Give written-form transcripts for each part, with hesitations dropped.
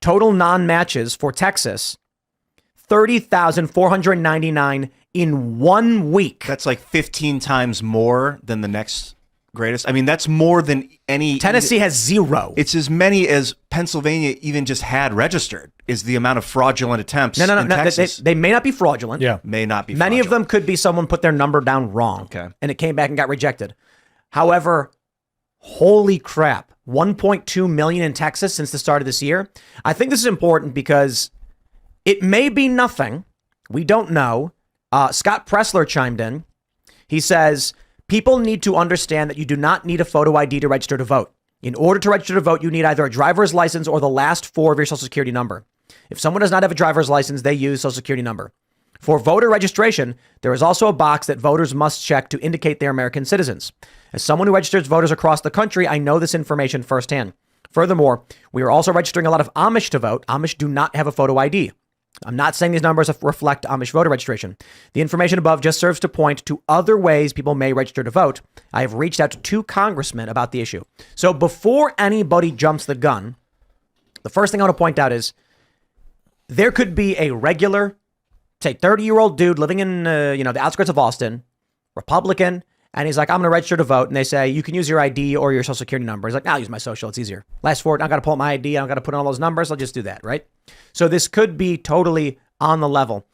Total non-matches for Texas, 30,499 in 1 week. That's like 15 times more than the next greatest. I mean, that's more than any. Tennessee has 0. It's as many as Pennsylvania even just had registered, is the amount of fraudulent attempts in Texas. They may not be fraudulent. Yeah. May not be Many fraudulent. of them could be someone put their number down wrong. Okay. And it came back and got rejected. However, holy crap, 1.2 million in Texas since the start of this year. I think this is important because it may be nothing. We don't know. Scott Pressler chimed in. He says, people need to understand that you do not need a photo ID to register to vote. In order to register to vote, you need either a driver's license or the last 4 of your social security number. If someone does not have a driver's license, they use social security number. For voter registration, there is also a box that voters must check to indicate they're American citizens. As someone who registers voters across the country, I know this information firsthand. Furthermore, we are also registering a lot of Amish to vote. Amish do not have a photo ID. I'm not saying these numbers reflect Amish voter registration. The information above just serves to point to other ways people may register to vote. I have reached out to 2 congressmen about the issue. So before anybody jumps the gun, the first thing I want to point out is there could be a regular, say 30-year-old dude living in the outskirts of Austin, Republican, and he's like, I'm going to register to vote. And they say, you can use your ID or your social security number. He's like, I'll use my social. It's easier. Last 4, I got to pull up my ID. I don't got to put in all those numbers. I'll just do that, right? So this could be totally on the level.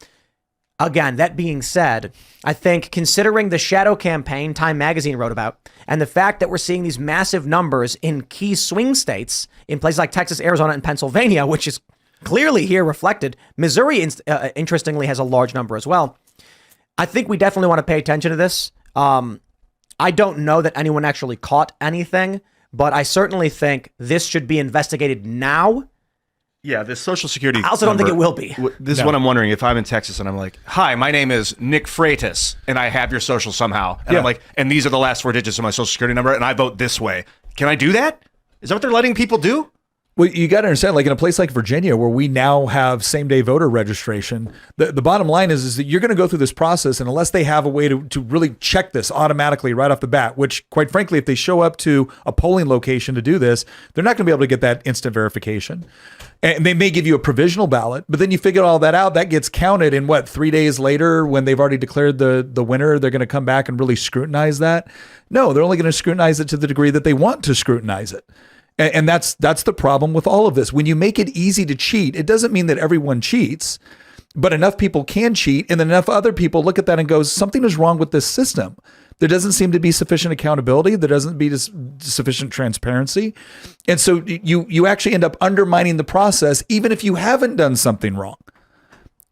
Again, that being said, I think considering the shadow campaign Time Magazine wrote about and the fact that we're seeing these massive numbers in key swing states in places like Texas, Arizona, and Pennsylvania, which is clearly here reflected. Missouri, interestingly, has a large number as well. I think we definitely want to pay attention to this. I don't know that anyone actually caught anything, but I certainly think this should be investigated now. Yeah, the Social Security I also don't think it will be. This is what I'm wondering. If I'm in Texas and I'm like, hi, my name is Nick Freitas, and I have your social somehow. And I'm like, and these are the last 4 digits of my Social Security number, and I vote this way. Can I do that? Is that what they're letting people do? Well, you got to understand, like in a place like Virginia, where we now have same-day voter registration, the bottom line is that you're going to go through this process, and unless they have a way to really check this automatically right off the bat, which, quite frankly, if they show up to a polling location to do this, they're not going to be able to get that instant verification. And they may give you a provisional ballot, but then you figure all that out, that gets counted in 3 days later when they've already declared the winner, they're going to come back and really scrutinize that? No, they're only going to scrutinize it to the degree that they want to scrutinize it. And that's the problem with all of this. When you make it easy to cheat, it doesn't mean that everyone cheats, but enough people can cheat, and then enough other people look at that and go, something is wrong with this system. There doesn't seem to be sufficient accountability. There doesn't be sufficient transparency. And so you actually end up undermining the process, even if you haven't done something wrong.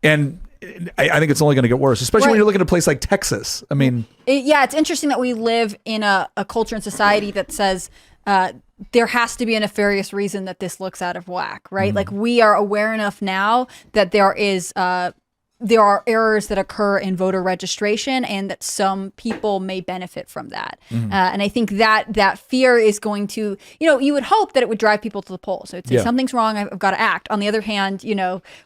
And I think it's only going to get worse, especially when you're looking at a place like Texas. I mean, it's interesting that we live in a culture and society that says there has to be a nefarious reason that this looks out of whack, right? Mm-hmm. Like, we are aware enough now that there are errors that occur in voter registration and that some people may benefit from that. Mm-hmm. And I think that fear is going to, you would hope that it would drive people to the polls. So it's something's wrong, I've got to act. On the other hand,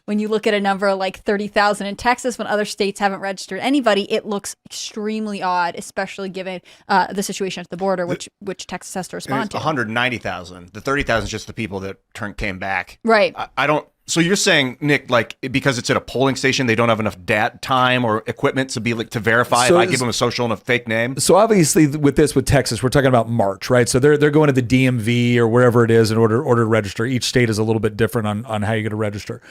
when you look at a number like 30,000 in Texas, when other states haven't registered anybody, it looks extremely odd, especially given the situation at the border, which Texas has to respond to. 190,000. The 30,000 is just the people that came back. Right. I don't. So you're saying, Nick, like, because it's at a polling station, they don't have enough time or equipment to to verify if I give them a social and a fake name? So obviously with Texas, we're talking about March, right? So they're going to the DMV or wherever it is in order to register. Each state is a little bit different on how you're going to register.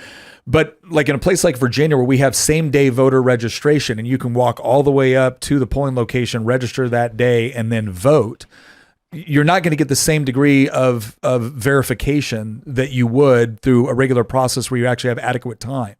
But like in a place like Virginia, where we have same day voter registration and you can walk all the way up to the polling location, register that day, and then vote, you're not going to get the same degree of verification that you would through a regular process where you actually have adequate time.